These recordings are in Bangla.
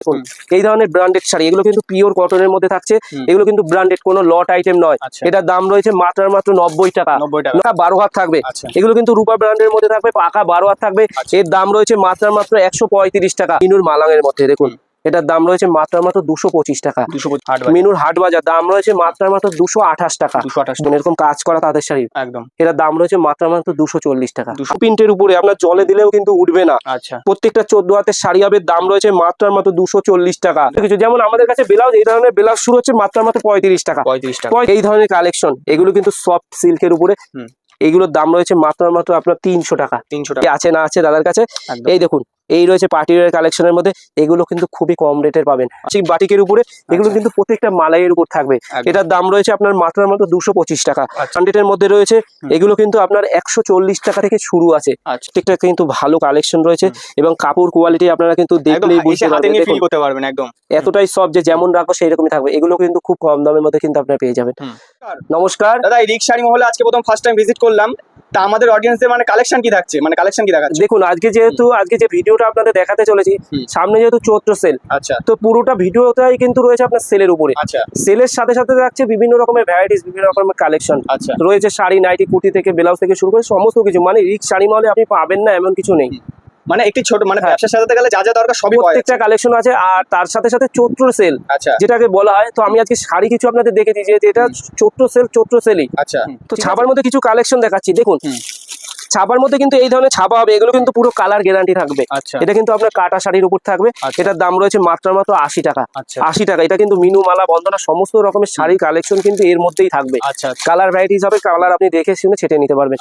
দেখুন এই ধরনের ব্র্যান্ডেড শাড়ি, এগুলো কিন্তু পিওর কটনের মধ্যে থাকছে। এগুলো কিন্তু ব্র্যান্ডেড, কোনো লট আইটেম নয়। এটার দাম রয়েছে মাত্র 90 টাকা। 12 হাত থাকবে। এগুলো কিন্তু রূপা ব্র্যান্ডের মধ্যে থাকবে, পাকা 12 হাত থাকবে। এর দাম রয়েছে মাত্র 135 টাকা। মিনুর মালাঙের মধ্যে দেখুন এটার দাম রয়েছে মাত্র 225 টাকা। মিনুর হাট বাজার দাম রয়েছে মাত্র 228 টাকা। এরকম কাজ করা তাঁতের শাড়ি একদম, এটার দাম রয়েছে মাত্র 240 টাকা। প্রিন্টের উপরে আপনার জলে দিলেও কিন্তু উঠবে না। প্রত্যেকটা 14 হাতের শাড়ি হবে, দাম রয়েছে মাত্র 240 টাকা। কিছু যেমন আমাদের কাছে ব্লাউজ, এই ধরনের ব্লাউজ শুরু হচ্ছে মাত্র 35 টাকা। এই ধরনের কালেকশন, এগুলো কিন্তু সফট সিল্কের উপরে, এইগুলোর দাম রয়েছে মাত্র আপনার 300 টাকা। 300 টাকা আছে না আছে দাদার কাছে। এই দেখুন এই রয়েছে পার্টি ওয়্যার কালেকশনের মধ্যে, এগুলো কিন্তু খুবই কম রেটের পাবেন। বাটিকের উপরে এগুলো কিন্তু প্রত্যেকটা মালাইয়ের উপর থাকবে। এটার দাম রয়েছে আপনার মাত্র 225 টাকা। হান্ড্রেডের মধ্যে রয়েছে, এগুলো কিন্তু আপনার 140 টাকা থেকে শুরু আছে। প্রত্যেকটা কিন্তু ভালো কালেকশন রয়েছে এবং কাপড় কোয়ালিটি আপনারা কিন্তু দেখলেই বুঝতে পারবেন। একদম এতটাই সব যে যেমন রাখো সেই রকমই থাকবে। এগুলো কিন্তু খুব কম দামের মধ্যে কিন্তু আপনারা পেয়ে যাবেন। নমস্কার দাদা, এই রিক শাড়ি মহলে আজকে প্রথম ফার্স্ট টাইম ভিজিট করলাম। তা আমাদের অডিয়েন্সের মানে কালেকশন কি থাকছে, মানে কালেকশন কি দেখাচ্ছে? দেখুন আজকে যে ভিডিওটা আপনাদের দেখাতে চলেছি, সামনে যেহেতু চৈত্র সেল, তো পুরোটা ভিডিওটাই কিন্তু রয়েছে আপনার সেলের উপরে। সেলের সাথে সাথে থাকছে বিভিন্ন রকমের ভ্যারাইটিস, বিভিন্ন রকমের কালেকশন রয়েছে। শাড়ি, নাইটি, কুর্তি থেকে ব্লাউজ থেকে শুরু করে সমস্ত কিছু, মানে রিক শাড়ি মহলে আপনি পাবেন না এমন কিছু নেই। মানে একটি ছোট মানে ব্যবসা সাজাতে গেলে যা যা দরকার সবই প্রত্যেকটা কালেকশন আছে। আর তার সাথে সাথে চৈত্র সেল যেটাকে বলা হয়, তো আমি আজকে শাড়ি কিছু আপনাদের দেখে দিয়েছি যে এটা চৈত্র সেলই। তো ছাপার মধ্যে কিছু কালেকশন দেখাচ্ছি। দেখুন ছাপার মধ্যে কিন্তু এই ধরনের ছাপা হবে, এগুলো কিন্তু পুরো কালার গ্যারান্টি থাকবে। এটা কিন্তু আপনার কাটা শাড়ির উপর থাকবে। এটার দাম রয়েছে মাত্র 80 টাকা। 80 টাকা। এটা কিন্তু মিনু, মালা, বন্দনা সমস্ত রকমের শাড়ির কালেকশন কিন্তু এর মধ্যেই থাকবে। কালার ভ্যারাইটিস হবে, কালার আপনি দেখে শুনে ছেটে নিতে পারবেন।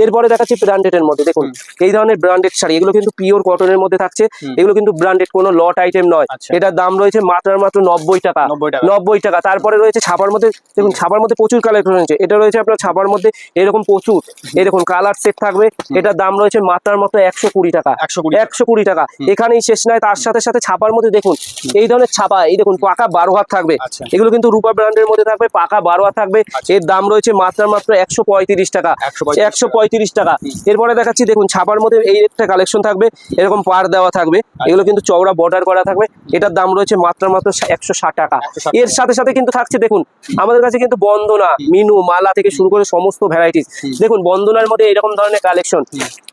এরপরে দেখাচ্ছি ব্র্যান্ডেড এর মধ্যে। দেখুন এই ধরনের ব্র্যান্ডেড শাড়ি, এগুলো কিন্তু পিওর কটনের মধ্যে থাকছে। এগুলো কিন্তু ব্র্যান্ডেড, কোনো লট আইটেম নয়। এটার দাম রয়েছে মাত্র 90 টাকা। 90 টাকা। তারপরে রয়েছে ছাপার মধ্যে। দেখুন ছাপার মধ্যে প্রচুর কালেকশন রয়েছে। এটা রয়েছে আপনার ছাপার মধ্যে এরকম প্রচুর, এই দেখুন কালার সেট থাকবে। এটার দাম রয়েছে মাত্র 120 টাকা। 120 টাকা। এখানেই শেষ নয়, তার সাথে সাথে ছাপার মধ্যে দেখুন এই ধরনের ছাপা, এই দেখুন পাকা 12 হাত থাকবে। এগুলো কিন্তু রূপা ব্র্যান্ডের মধ্যে থাকবে, পাকা 12 হাত থাকবে। এর দাম রয়েছে মাত্র 135 টাকা। 135 টাকা। এরপরে দেখাচ্ছি দেখুন ছাপার মধ্যে এই একটা কালেকশন থাকবে, এরকম পার দেওয়া থাকবে। এগুলো কিন্তু চওড়া বর্ডার করা থাকবে। এটার দাম রয়েছে মাত্র 160 টাকা। এর সাথে সাথে কিন্তু থাকছে দেখুন আমাদের কাছে কিন্তু বন্দনা, মিনু, মালা থেকে শুরু করে সমস্ত ভ্যারাইটিস। দেখুন বন্দনার মধ্যে এরকম ধরনের কালেকশন,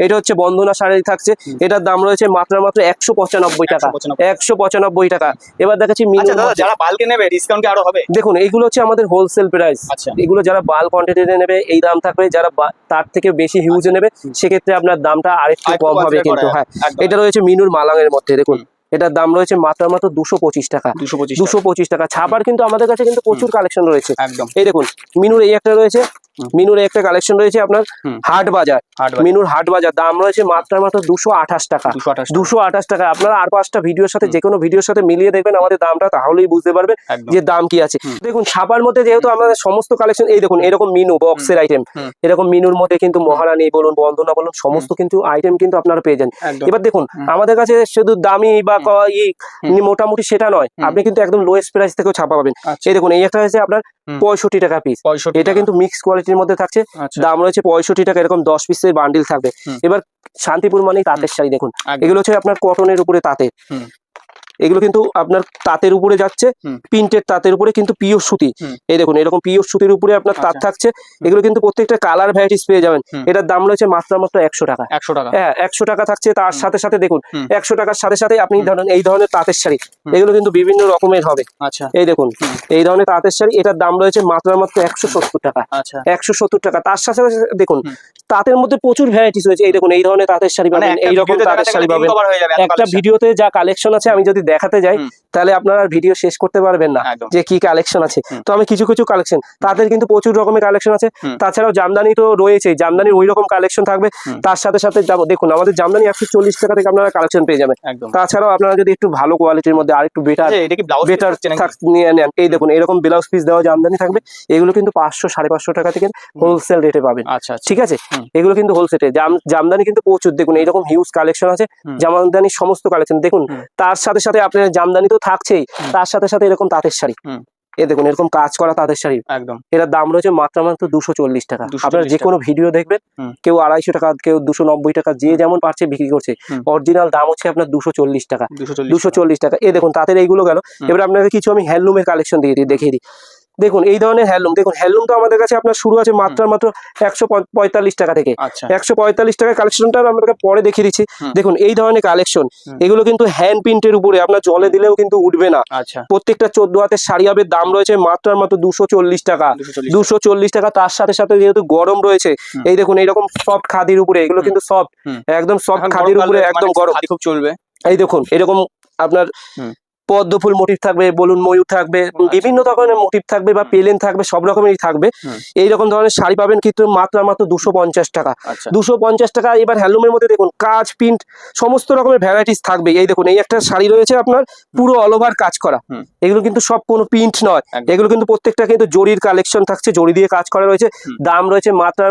এটা হচ্ছে বন্দনা শাড়ি থাকছে। এটার দাম রয়েছে মাত্র 195 টাকা। 195 টাকা। এবার দেখাচ্ছি মিনু। যারা বাল্কে নেবে ডিসকাউন্ট কি আরো হবে? দেখুন এইগুলো হচ্ছে আমাদের হোলসেল প্রাইস। এগুলো যারা বাল্ক কোয়ান্টিটিতে নেবে এই দাম থাকবে, যারা তার থেকে বেশি হিউজে নেবে সেক্ষেত্রে আপনার দামটা আরেকটু কম হবে কিন্তু। হ্যাঁ, এটা রয়েছে মিনুর মালাঙের মধ্যে। দেখুন এটার দাম রয়েছে মাত্র 225 টাকা। 225 টাকা। ছাপার কিন্তু আমাদের কাছে কিন্তু প্রচুর কালেকশন রয়েছে। এই দেখুন মিনুর এই একটা রয়েছে, মিনুর একটা কালেকশন রয়েছে আপনার হাট বাজার। মিনুর হাট বাজার দাম রয়েছে মাত্র 228 টাকা। 228 টাকা। আপনারা আর 5টা ভিডিওর সাথে যে কোনো ভিডিওর সাথে মিলিয়ে দেখবেন আমাদের দামটা, তাহলেই বুঝতে পারবেন যে দাম কি আছে। দেখুন ছাপার মধ্যে যেহেতু আমাদের সমস্ত কালেকশন, এই দেখুন এরকম মিনু বক্সের আইটেম, এরকম মিনুর মধ্যে কিন্তু মহারানী বলুন, বন্দনা বলুন, সমস্ত কিন্তু আইটেম কিন্তু আপনারা পেয়ে যান। এবার দেখুন আমাদের কাছে শুধু দামি বা মোটামুটি সেটা নয়, আপনি কিন্তু একদম লোয়েস্ট প্রাইস থেকেও ছাপা পাবেন। এই দেখুন এই একটা হচ্ছে আপনার 65 টাকা পিস। এটা কিন্তু মিক্স কোয়ালিটির মধ্যে থাকছে। দাম রয়েছে 65 টাকা। এরকম 10 পিসের বান্ডিল থাকবে। এবার শান্তিপুর মানে তাঁতের শাড়ি। দেখুন এগুলো হচ্ছে আপনার কটনের উপরে তাঁতের। এগুলো কিন্তু আপনার তাঁতের উপরে যাচ্ছে, প্রিন্টেড তাঁতের উপরে কিন্তু পিওর সুতি। এই দেখুন এরকম পিওর সুতির উপরে আপনার তাঁত থাকছে। এগুলো কিন্তু প্রত্যেকটা কালার ভ্যারাইটিস পেয়ে যাবেন। এটার দাম রয়েছে মাত্র 100 টাকা। 100 টাকা। হ্যাঁ 100 টাকা থাকছে। তার সাথে সাথে দেখুন 100 টাকার সাথে সাথে আপনি ধরেন এই ধরনের তাঁতের শাড়ি, এগুলো কিন্তু বিভিন্ন রকমের হবে। এই দেখুন এই ধরনের তাঁতের শাড়ি, এটার দাম রয়েছে মাত্র 170 টাকা। 170 টাকা। তার সাথে সাথে দেখুন তাঁতের মধ্যে প্রচুর ভ্যারাইটিস রয়েছে। এই দেখুন এই ধরনের তাঁতের শাড়ি পাবেন, এইরকম তাঁতের শাড়ি পাবেন। একটা ভিডিওতে যা কালেকশন আছে আমি যদি দেখাতে যাই তাহলে আপনারা ভিডিও শেষ করতে পারবেন না যে কি কালেকশন আছে। তো আমি কিছু কিছু কালেকশন, তাদের কিন্তু প্রচুর রকমের কালেকশন আছে। তাছাড়াও জামদানি তো রয়েছে, জামদানির ওই রকম কালেকশন থাকবে। তার সাথে সাথে দেখুন আমাদের জামদানি 140 টাকা থেকে আপনারা কালেকশন পেয়ে যাবেন। তাছাড়াও আপনারা যদি একটু ভালো কোয়ালিটির মধ্যে আর একটু বেটার নিয়ে নেন, এই দেখুন এরকম ব্লাউজ পিস দেওয়া জামদানি থাকবে। এগুলো কিন্তু 500 550 টাকা থেকে হোলসেল রেটে পাবেন। ঠিক আছে, এগুলো কিন্তু হোলসেলে। জামদানি কিন্তু প্রচুর, দেখুন এইরকম হিউজ কালেকশন আছে জামদানির সমস্ত কালেকশন। দেখুন তার সাথে সাথে আপনার জামদানি তো থাকছেই, তার সাথে সাথে এরকম তাঁতের শাড়ি, এই দেখুন এরকম কাজ করা তাঁতের শাড়ি, একদম এটার দাম রয়েছে মাত্র 240 টাকা। 240 আপনারা যে কোনো ভিডিও দেখবেন, হুম। কেউ 250 টাকা, কেউ 290 টাকা, যে যেমন পারছে বিক্রি করছে। হুম। অরিজিনাল দাম হচ্ছে আপনার 240 টাকা। 240 240 টাকা। এই দেখুন তাঁতের এইগুলো গেল। এবার আপনাকে কিছু আমি হ্যান্ডলুমের কালেকশন দেখিয়ে দিই। দেখুন এই ধরনের হ্যান্ডলুম, দেখুন হ্যান্ডলুম তো আমাদের কাছে আপনার শুরু আছে মাত্র 145 টাকা থেকে। আচ্ছা 145 টাকার কালেকশনটা আপনাকে পরে দেখিয়ে দিচ্ছি। হুম। দেখুন এই ধরনের কালেকশন, হুম। এগুলো কিন্তু হ্যান্ড প্রিন্টের উপরে, আপনার জলে দিলেও কিন্তু উঠবে না। আচ্ছা প্রত্যেকটা 14 হাতের শাড়ি হবে, দাম রয়েছে মাত্র 240 টাকা। 240 240 টাকা। তার সাথে সাথে যেহেতু গরম রয়েছে, হুম। এই দেখুন এইরকম সফট খাদির উপরে, এগুলো কিন্তু সফট, হুম। একদম সফট এখন খাদির উপরে, গরমকালে একদম মানে গরম। খাদি খুব চলবে। এই দেখুন এরকম আপনার হুম। পদ্ম ফুল মোটিভ থাকবে, বলুন ময়ূর থাকবে, বিভিন্ন ধরনের মোটিভ থাকবে বা পেলেন থাকবে, সব রকমেরই থাকবে। হুম। এইরকম ধরনের শাড়ি পাবেন কিন্তু মাত্র 250 টাকা। আচ্ছা 250 টাকা। এবার হ্যান্ডলুমের মধ্যে দেখুন কাজ, প্রিন্ট, সমস্ত রকমের ভ্যারাইটিস থাকবে। এই দেখুন এই একটা শাড়ি রয়েছে আপনার পুরো অল ওভার কাজ করা। হুম। এগুলো কিন্তু সব কোনো প্রিন্ট নয়, একদম। এগুলো কিন্তু প্রত্যেকটা কিন্তু জরির কালেকশন থাকছে, জরি দিয়ে কাজ করা রয়েছে। হুম। দাম রয়েছে মাত্র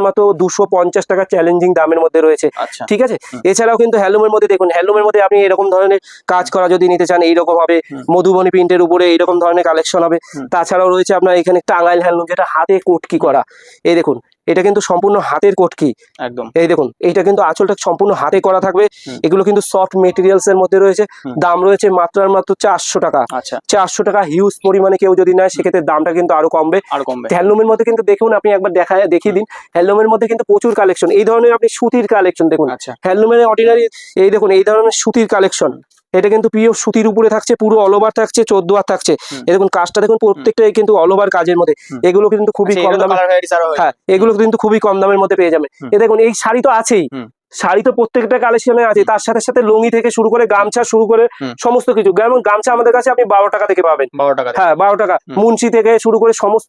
250 টাকা, চ্যালেঞ্জিং দামের মধ্যে রয়েছে। আচ্ছা ঠিক আছে। হুম। এছাড়াও কিন্তু হ্যান্ডলুমের মধ্যে দেখুন, হ্যান্ডলুমের মধ্যে আপনি এরকম ধরনের কাজ করা যদি নিতে চান, এইরকম হবে হুম। মধুবনী প্রিন্টের উপরে, এইরকম ধরনের কালেকশন হবে। হুম। তাছাড়াও রয়েছে আপনার এখানে টাঙ্গাইল হ্যান্ডলুম, যেটা হাতে কোটকি করা। এই দেখুন এটা কিন্তু সম্পূর্ণ হাতের কোটকি। একদম এই দেখুন এইটা কিন্তু আঁচলটা সম্পূর্ণ হাতে করা থাকবে। হুম। এগুলো কিন্তু সফট মেটেরিয়ালস এর মধ্যে রয়েছে। হুম। দাম রয়েছে মাত্র 400 টাকা। আচ্ছা 400 টাকা। হিউজ পরিমাণে কেউ যদি নেয় সেক্ষেত্রে দামটা কিন্তু আরো কমবে। আরো কমবে। হ্যান্ডলুমের মধ্যে কিন্তু দেখুন, আপনি একবার দেখিয়ে দিন। হ্যান্ডলুমের মধ্যে কিন্তু প্রচুর কালেকশন, এই ধরনের আপনি সুতির কালেকশন দেখুন। আচ্ছা হ্যান্ডলুমের অর্ডিনারি, এই দেখুন এই ধরনের সুতির কালেকশন, এটা কিন্তু পিওর সুতির উপরে থাকছে, পুরো অল ওভার থাকছে, 14 হাত থাকছে। হুম। এই দেখুন কাজটা দেখুন, প্রত্যেকটাই কিন্তু অল ওভার কাজের মধ্যে। হুম। এগুলো কিন্তু খুবই আচ্ছা, কম এগুলো তো দামে, কালার ভ্যারাইটিস আরো হয়। হ্যাঁ এগুলো কিন্তু খুবই কম দামের মধ্যে পেয়ে যাবেন। হুম। এই দেখুন এই শাড়ি তো আছেই, হুম। শাড়ি তো প্রত্যেকটা কালেকশনে আছে, তার সাথে সাথে লুঙ্গি থেকে শুরু করে গামছা শুরু করে হুম। সমস্ত কিছু। যেমন গামছা আমাদের কাছে আপনি 12 টাকা থেকে পাবেন। 12 টাকা হ্যাঁ 12 টাকা। হুম। মুন্সি থেকে শুরু করে সমস্ত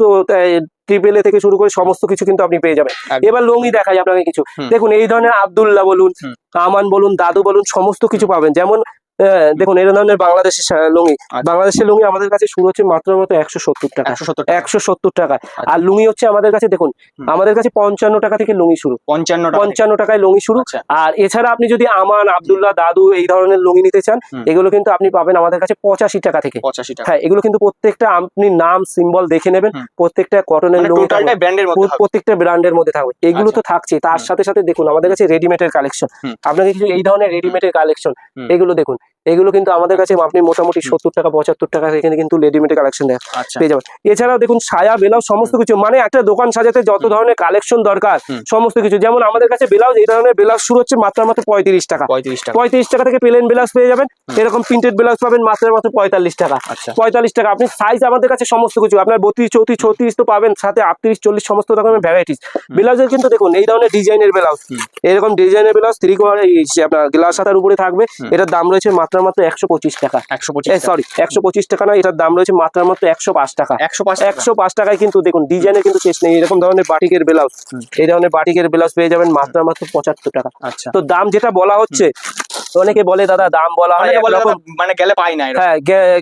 ট্রিপল এ থেকে শুরু করে সমস্ত কিছু কিন্তু আপনি পেয়ে যাবেন। একদম। এবার লুঙ্গি দেখাই আপনাকে কিছু। হুম। দেখুন এই ধরনের আব্দুল্লাহ বলুন, হুম। আমান বলুন, দাদু বলুন, সমস্ত কিছু পাবেন। যেমন দেখুন এই ধরনের বাংলাদেশের লুঙ্গি, আচ্ছা। বাংলাদেশের লুঙ্গি আমাদের কাছে শুরু হচ্ছে মাত্র 170 টাকা। 170 টাকা। 170 টাকা। আচ্ছা। আর লুঙ্গি হচ্ছে আমাদের কাছে দেখুন, হুম। আমাদের কাছে 55 টাকা থেকে লুঙ্গি শুরু। 55 টাকা থেকে। 55 টাকায় লুঙ্গি শুরু। আচ্ছা। আর এছাড়া আপনি যদি আমান, আব্দুল্লাহ, দাদু এই ধরনের লুঙ্গি নিতে চান, হুম। এগুলো কিন্তু আপনি পাবেন আমাদের কাছে 85 টাকা থেকে। 85 টাকা। হ্যাঁ এগুলো কিন্তু প্রত্যেকটা আপনি নাম সিম্বল দেখে নেবেন। হুম। প্রত্যেকটা কটনের মানে লুঙ্গি টোটালটাই ব্র্যান্ডের মধ্যে হবে। প্রত্যেকটা ব্র্যান্ডের মধ্যে থাকবে। এগুলো তো থাকছে, তার হুম। সাথে সাথে দেখুন আমাদের কাছে রেডিমেডের কালেকশন। হুম। আপনাকে কিছু এই ধরনের রেডিমেডের কালেকশন, হুম। এগুলো দেখুন, এগুলো কিন্তু আমাদের কাছে আপনি মোটামুটি 70 টাকা 75 টাকা এখানে কিন্তু রেডিমেডের কালেকশন আচ্ছা পেয়ে যাবেন। এছাড়াও দেখুন সায়া, ব্লাউজ, সমস্ত কিছু, মানে একটা দোকান সাজাতে যত ধরনের কালেকশন দরকার হুম। সমস্ত কিছু। যেমন আমাদের কাছে ব্লাউজ, এই ধরনের ব্লাউজ শুরু হচ্ছে মাত্র 35 টাকা। 35 টাকা। 35 টাকা থেকে প্লেন ব্লাউজ পেয়ে যাবেন। এরকম প্রিন্টেড ব্লাউজ পাবেন মাত্র 45 টাকা। আচ্ছা 45 টাকা। আপনি সাইজ আমাদের কাছে সমস্ত কিছু, আপনার 32, 34, 36 তো পাবেন, সাথে 38, 40 সমস্ত রকমের ভ্যারাইটিস ব্লাউজের কিন্তু দেখুন এই ধরনের ডিজাইনের ব্লাউজ, হুম। এরকম ডিজাইনের ব্লাউজ 3 কোয়ার্টার আপনার গ্লাস হাতার উপরে থাকবে। হুম। এটার দাম রয়েছে মাত্র 125 টাকা। 125 টাকা। সরি 125 টাকা না, এটার দাম রয়েছে মাত্র 105 টাকা। 105 টাকা। 105 টাকায় কিন্তু দেখুন ডিজাইনের কিন্তু শেষ নেই। এরকম ধরনের বাটিকের ব্লাউজ, হুম। এই ধরনের বাটিকের ব্লাউজ পেয়ে যাবেন মাত্র 75 টাকা। আচ্ছা তো দাম যেটা বলা হচ্ছে, অনেকে বলে দাদা দাম বলা হয় অনেকে বলে একরকম, দাদা, মানে গেলে পাই না এরকম। হ্যাঁ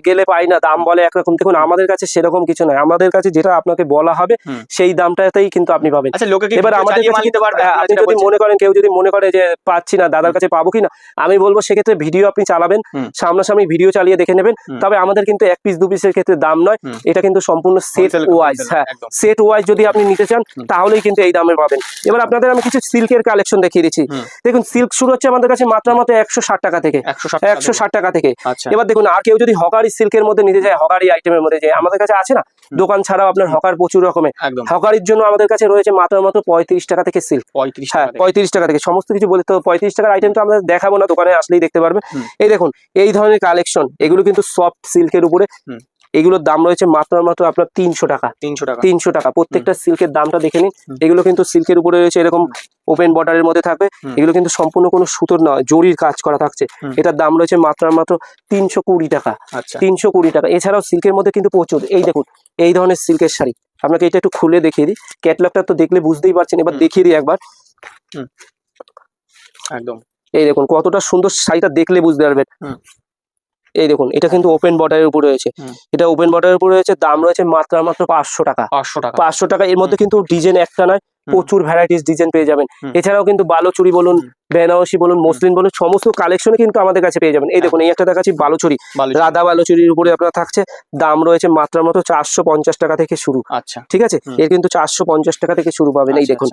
গেলে পাই না, দাম বলে একরকম। দেখুন আমাদের কাছে সেরকম কিছু নয়, আমাদের কাছে যেটা আপনাকে বলা হবে হুম। সেই দামটাতেই কিন্তু আপনি পাবেন। আচ্ছা লোকে কি এবার ভিডিও আমাদের চালিয়ে মাল কাছে নিতে পারবে? হ্যাঁ, আপনারা আপনি যেটা যদি বলছেন। মনে করেন, কেউ যদি মনে করে যে পাচ্ছি না, দাদার কাছে পাবো কিনা, আমি বলবো সেক্ষেত্রে ভিডিও আপনি চালাবেন, হুম। সামনাসামনি ভিডিও চালিয়ে দেখে নেবেন। হুম। তবে আমাদের কিন্তু 1 পিস 2 পিসের ক্ষেত্রে দাম নয়, হুম। এটা কিন্তু সম্পূর্ণ সেট Wholesale, ওয়াইজ। wholesale, হ্যাঁ একদম। সেট ওয়াইজ যদি আপনি নিতে চান হুম। তাহলেই কিন্তু এই দামে পাবেন। এবার আপনাদের আমি কিছু সিল্কের কালেকশন দেখিয়ে দিচ্ছি। হুম। দেখুন সিল্ক শুরু হচ্ছে আমাদের কাছে মাত্র 160 টাকা থেকে। 160 টাকা। 160 টাকা থেকে। আচ্ছা এবার দেখুন আর কেউ যদি হকারি সিল্কের মধ্যে নিতে যায়, হকারি আইটেমের মধ্যে যায়, আমাদের কাছে আছে না দোকান ছাড়াও আপনার হকার প্রচুর রকমের। একদম হকারির জন্য আমাদের কাছে রয়েছে মাত্র 35 টাকা থেকে সিল্ক। 35 হ্যাঁ টাকা থেকে। 35 টাকা থেকে সমস্ত কিছু বলে। তো 35 টাকার আইটেম তো আমরা দেখাবো না, দোকানে আসলেই দেখতে পারবেন। হুম। এই দেখুন এই ধরনের কালেকশন, এগুলো কিন্তু সফট সিল্কের উপরে। হুম। এগুলোর দাম রয়েছে মাত্র আপনার 300 টাকা। 300 টাকা। 300 টাকা। প্রত্যেকটা সিল্কের দামটা দেখে নিন। হুম। এগুলো কিন্তু সিল্কের উপরে রয়েছে, এরকম ওপেন বর্ডারের মধ্যে থাকবে। হুম। এগুলো কিন্তু সম্পূর্ণ কোনো সুতোর নয়, জরির কাজ করা থাকছে। হুম। এটার দাম রয়েছে মাত্র 320 টাকা। আচ্ছা 320 টাকা। এছাড়াও সিল্কের মধ্যে কিন্তু প্রচুর, এই দেখুন এই ধরনের সিল্কের শাড়ি, আপনাকে এটা একটু খুলে দেখিয়ে দিই। ক্যাটলগটা তো দেখলে বুঝতেই পারছেন, এবার দেখিয়ে দিই একবার। একদম এই দেখুন কতটা সুন্দর শাড়িটা, দেখলে বুঝতে পারবেন। হুম। এই দেখুন এটা কিন্তু ওপেন বর্ডারের উপর রয়েছে। হুম। এটা ওপেন বর্ডারের উপর রয়েছে, দাম রয়েছে মাত্র 500 টাকা। 500 টাকা। 500 টাকা। এর মধ্যে কিন্তু ডিজাইন একটা নয়, প্রচুর ভ্যারাইটিস ডিজাইন পেয়ে যাবেন। হুম। এছাড়াও কিন্তু বালো চুড়ি বলুন, বেনারসি বলুন, মসলিন বলুন, সমস্ত কালেকশনে কিন্তু আমাদের কাছে পেয়ে যাবেন। এই দেখুন, এই একটা দেখাচ্ছি বালুচরি, রাধা বালুচরির উপরে আপনার থাকছে, দাম রয়েছে মাত্র 450 টাকা থেকে শুরু। আচ্ছা, ঠিক আছে, এর কিন্তু 450 টাকা থেকে শুরু পাবেন। এই দেখুন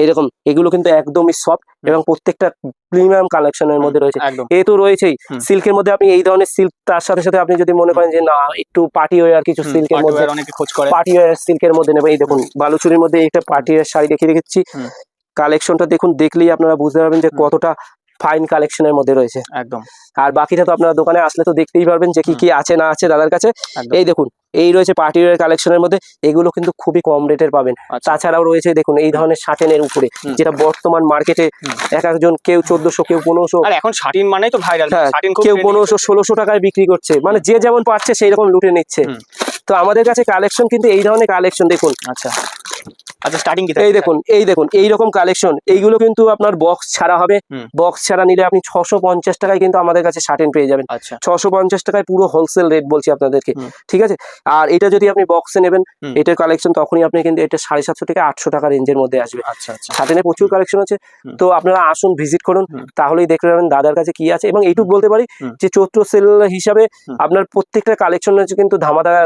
এরকম, এগুলো কিন্তু একদমই সফট এবং প্রত্যেকটা প্রিমিয়াম কালেকশনের মধ্যে রয়েছে। এ তো রয়েছেই সিল্কের মধ্যে, আপনি এই ধরনের সিল্ক, তার সাথে সাথে আপনি যদি মনে করেন যে না একটু পার্টি ওয়্যার কিছু সিল্কের মধ্যে, অনেকে খোঁজ করে পার্টি ওয়্যার সিল্কের মধ্যে নেবে, এই দেখুন বালুচরির মধ্যে একটা পার্টি ওয়্যার শাড়ি দেখিয়ে রেখেছি। কালেকশনটা দেখুন, দেখলেই আপনারা বুঝতে পারবেন যে কতটা ফাইন কালেকশনের মধ্যে রয়েছে একদম। আর বাকিটা তো আপনারা দোকানে আসলে তো দেখতেই পারবেন যে কি কি আছে না আছে দাদার কাছে। এই দেখুন, এই রয়েছে পার্টি ওয়্যার কালেকশনের মধ্যে, এগুলো কিন্তু খুবই কম রেটের পাবেন। তাছাড়াও রয়েছে দেখুন এই ধরনের শাটিনের উপরে, যেটা বর্তমান মার্কেটে এক একজন কেউ 1400, কেউ 1500, আর এখন শাটিন মানেই তো ভাইরাল, শাটিন কেউ 1500 1600 টাকায় বিক্রি করছে, মানে যে যেমন পাচ্ছে সেই রকম লুটে নিচ্ছে। তো আমাদের কাছে কালেকশন কিন্তু এই ধরনের কালেকশন দেখুন। আচ্ছা আচ্ছা, স্টার্টিং কি? এই দেখুন, এই দেখুন এইরকম কালেকশন, এইগুলো কিন্তু আপনার বক্স ছাড়া হবে। বক্স ছাড়া নিলে আপনি 650 টাকায় কিন্তু আমাদের কাছে শার্টেন পেয়ে যাবেন। 650 টাকায় পুরো হোলসেল রেট বলছি আপনাদেরকে, ঠিক আছে। আর এটা যদি আপনি বক্সে নেবেন, এটার কালেকশন তখনই আপনি কিন্তু এটা 750 থেকে 800 টাকা রেঞ্জের মধ্যে আসবে। শার্টেনে প্রচুর কালেকশন আছে, তো আপনারা আসুন, ভিজিট করুন, তাহলেই দেখতে পাবেন দাদার কাছে কি আছে। এবং এইটুকু বলতে পারি যে চৈত্র সেল হিসাবে আপনার প্রত্যেকটা কালেকশন আছে কিন্তু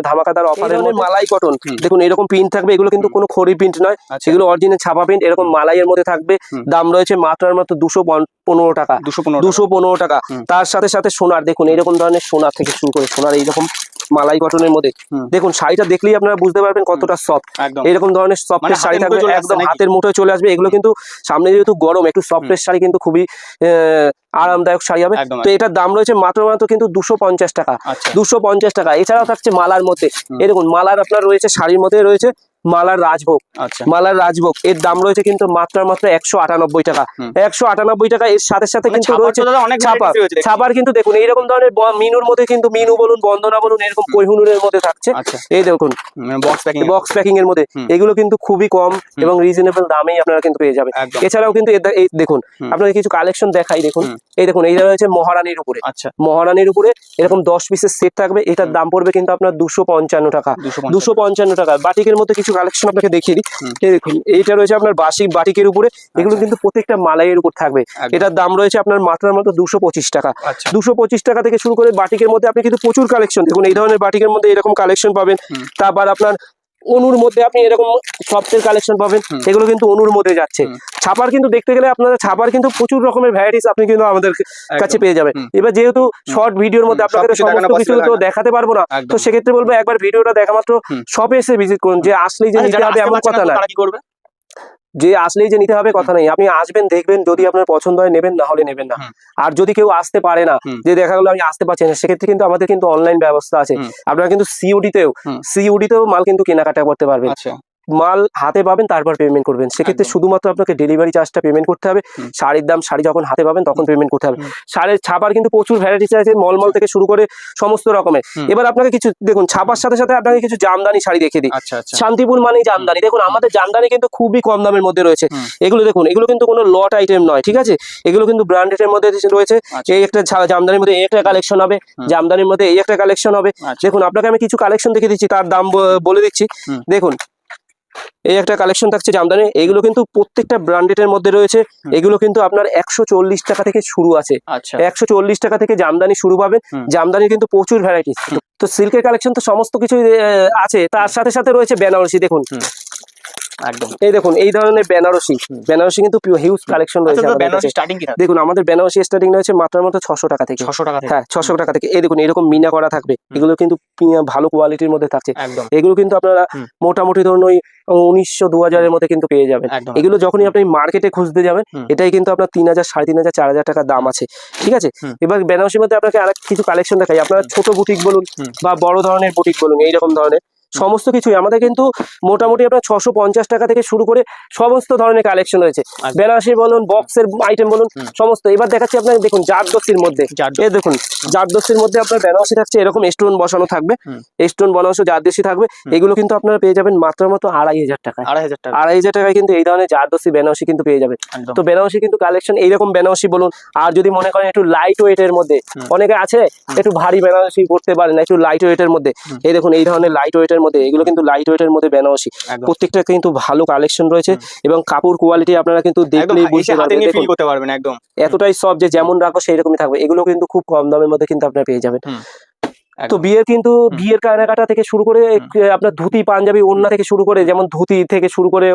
ধামাকাদার অফারের মধ্যে। মালাই কটন দেখুন, এরকম প্রিন্ট থাকবে, এগুলো কিন্তু কোনো খড়ি প্রিন্ট নয়, সেগুলো অরিজিনাল ছাপা প্রিন্ট, এরকম মালাইয়ের মধ্যে থাকবে। দাম রয়েছে মাত্র 215 টাকা, 215 টাকা। তার সাথে সাথে সোনার, দেখুন এরকম ধরনের সোনার থেকে শুরু করে সোনার এইরকম মালাই কটনের মধ্যে দেখুন, শাড়িটা দেখলেই আপনারা বুঝতে পারবেন কতটা সফট। এরকম ধরনের সফটের শাড়ি থাকবে, একদম হাতের মুঠোয় চলে আসবে। এগুলো কিন্তু সামনে যেহেতু গরম, একটু সফটের শাড়ি কিন্তু খুবই আরামদায়ক শাড়ি হবে। তো এটার দাম রয়েছে মাত্র কিন্তু 250 টাকা, 250 টাকা। এছাড়াও থাকছে মালার মধ্যে, এই দেখুন মালার আপনার রয়েছে, শাড়ির মধ্যে রয়েছে মালার রাজভোগ। মালার রাজভোগ এর দাম রয়েছে কিন্তু মাত্র 198 টাকা, 198 টাকা। এর সাথে সাথে কিন্তু রয়েছে ছাপার, কিন্তু দেখুন এইরকম ধরনের মিনুর মধ্যে কিন্তু মিনু বলুন, বন্দনা বলুন, এরকম কোহিনুরের মধ্যে থাকছে। এই দেখুন বক্স প্যাকিং এর মধ্যে, এগুলো কিন্তু খুবই কম এবং রিজনেবল দামেই আপনারা কিন্তু পেয়ে যাবেন। এছাড়াও কিন্তু এই দেখুন আপনাদের কিছু কালেকশন দেখাই, দেখুন এই দেখুন এই রয়েছে মহারানীর উপরে। মহারানীর উপরে এরকম 10 পিসের সেট থাকবে, এটার দাম পড়বে কিন্তু আপনার 255 টাকা, 255 টাকা। বাটিকের মধ্যে কিছু কালেকশন আপনাকে দেখিয়ে দিই। এই দেখুন এইটা রয়েছে আপনার বাটিকের উপরে, এগুলো কিন্তু প্রত্যেকটা মালাইয়ের উপর থাকবে। এটার দাম রয়েছে আপনার মাত্র 225 টাকা, 225 টাকা থেকে শুরু করে বাটিকের মধ্যে আপনি কিন্তু প্রচুর কালেকশন দেখুন, এই ধরনের বাটিকের মধ্যে এরকম কালেকশন পাবেন। তারপর আপনার অনুর মধ্যে আপনি এরকম সফটের কালেকশন পাবেন, এগুলো কিন্তু অনুর মধ্যে যাচ্ছে। ছাপার কিন্তু দেখতে গেলে আপনারা ছাপার কিন্তু প্রচুর রকমের ভ্যারাইটিস আপনি কিন্তু আমাদের কাছে পেয়ে যাবেন। এবার যেহেতু শর্ট ভিডিওর মধ্যে আপনাদের সমস্ত কিছু তো দেখাতে পারবো না, তো সেক্ষেত্রে বলবো একবার ভিডিওটা দেখা মাত্র শপে এসে ভিজিট করুন। যে আসলেই যে নিতে হবে এমন কথা না, যে আসলেই যে নিতে হবে কথা নেই, আপনি আসবেন, দেখবেন, যদি আপনার পছন্দ হয় নেবেন, না হলে নেবেন না। আর যদি কেউ আসতে পারে না, যে দেখা গেলো আমি আসতে পারছি না, সেক্ষেত্রে কিন্তু আমাদের কিন্তু অনলাইন ব্যবস্থা আছে। আপনারা কিন্তু সিওডিতেও মাল কিন্তু কেনাকাটা করতে পারবেন। মাল হাতে পাবেন, তারপর পেমেন্ট করবেন। সেক্ষেত্রে শুধুমাত্র আপনাকে ডেলিভারি চার্জটা পেমেন্ট করতে হবে। শাড়ির দাম, শাড়ি যখন হাতে পাবেন তখন পেমেন্ট করতে হবে। শাড়ির ছাপার কিন্তু প্রচুর ভ্যারাইটিস আছে, মলমল থেকে শুরু করে সমস্ত রকমের। এবার আপনাকে কিছু দেখুন, ছাপার সাথে সাথে আপনাকে কিছু জামদানি শাড়ি দেখিয়ে দিই। শান্তিপুর মানেই জামদানি। দেখুন আমাদের জামদানি কিন্তু খুবই কম দামের মধ্যে রয়েছে। এগুলো দেখুন, এগুলো কিন্তু কোনো লট আইটেম নয়, ঠিক আছে, এগুলো কিন্তু ব্র্যান্ডেডের মধ্যে রয়েছে। এই একটা জামদানির মধ্যে এই একটা কালেকশন হবে, জামদানির মধ্যে এই একটা কালেকশন হবে। দেখুন আপনাকে আমি কিছু কালেকশন দেখিয়ে দিচ্ছি, তার দাম বলে দিচ্ছি। দেখুন এই একটা কালেকশন থাকছে জামদানি, এগুলো কিন্তু প্রত্যেকটা ব্র্যান্ডেডের মধ্যে রয়েছে। এগুলো কিন্তু আপনার 140 টাকা থেকে শুরু আছে, 140 টাকা থেকে জামদানি শুরু পাবেন। জামদানির কিন্তু প্রচুর ভ্যারাইটিস। তো সিল্কের কালেকশন তো সমস্ত কিছু আছে, তার সাথে সাথে রয়েছে বেনারসি। দেখুন এই দেখুন এই ধরনের বেনারসি কিন্তু হিউজ কালেকশন রয়েছে। দেখুন আমাদের বেনারসি স্টার্টিং রয়েছে মাত্র 600 টাকা থেকে। হ্যাঁ 600 টাকা থেকে। এই দেখুন এরকম মিনা করা থাকবে, এগুলো কিন্তু ভালো কোয়ালিটির মধ্যে থাকছে। এগুলো কিন্তু আপনারা মোটামুটি ধরুন ওই 1900-2000 এর মধ্যে কিন্তু পেয়ে যাবেন। এগুলো যখনই আপনি মার্কেটে খুঁজতে যাবেন, এটাই কিন্তু আপনার 3000, 3500, 4000 টাকা দাম আছে, ঠিক আছে। এবার বেনারসির মধ্যে আপনাকে আরেক কিছু কালেকশন দেখাই। আপনারা ছোট বুটিক বলুন বা বড় ধরনের বুটিক বলুন, এইরকম ধরনের সমস্ত কিছুই আমাদের কিন্তু মোটামুটি আপনার 650 টাকা থেকে শুরু করে সমস্ত ধরনের কালেকশন রয়েছে। বেনারসি বলুন, বক্সের আইটেম বলুন, সমস্ত। এবার দেখাচ্ছি আপনাকে, দেখুন জারদস্তির মধ্যে, এই দেখুন জারদস্তির মধ্যে আপনার বেনারসি থাকছে, এরকম স্টোন বসানো থাকবে, স্টোন বসানো জারদস্তি থাকবে। এগুলো কিন্তু আপনারা পেয়ে যাবেন মাত্র 2500 টাকায়। 2500 টাকায় কিন্তু এই ধরনের জারদস্তি বেনারসি কিন্তু পেয়ে যাবেন। তো বেনারসি কিন্তু কালেকশন এইরকম বেনারসি বলুন। আর যদি মনে করেন একটু লাইট ওয়েটের মধ্যে, অনেকে আছে একটু ভারী বেনারসি পড়তে পারে না, একটু লাইট ওয়েটের মধ্যে, এই দেখুন এই ধরনের লাইট ওয়েটের মধ্যে, এগুলো কিন্তু লাইট ওয়েটের মধ্যে বেনারসি, একদম প্রত্যেকটা কিন্তু ভালো কালেকশন রয়েছে এবং কাপড় কোয়ালিটি আপনারা কিন্তু একদম দেখলেই বুঝতে এসে হাতে পারবেন। নিয়ে দেখুন ফিল করতে পারবেন একদম। এতটাই সব যে যেমন রাখো সেই রকমই থাকবে, এগুলো কিন্তু খুব কম দামের মধ্যে কিন্তু আপনারা পেয়ে যাবেন। হুম, তো একদম। বিয়ের কিন্তু বিয়ের কেনাকাটা থেকে শুরু করে আপনার ধুতি পাঞ্জাবি ওড়না থেকে শুরু করে, যেমন ধুতি থেকে শুরু করে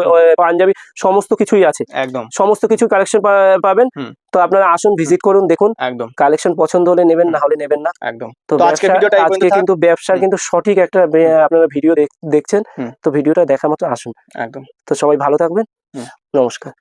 পাঞ্জাবি সমস্ত কিছুই আছে, একদম সমস্ত কিছু কালেকশন পাবেন। হুম। তো আপনারা আসুন, ভিজিট করুন, দেখুন, একদম কালেকশন পছন্দ হলে নেবেন, না হলে নেবেন না। একদম। তো তো আজকের ব্যবসা ভিডিওটা এই পর্যন্ত আজকে থাক। কিন্তু ব্যবসার হুম। কিন্তু সঠিক একটা আপনারা ভিডিও দেখছেন। হুম। তো ভিডিওটা দেখা মতো আসুন। একদম। তো সবাই ভালো থাকবেন। হুম। নমস্কার।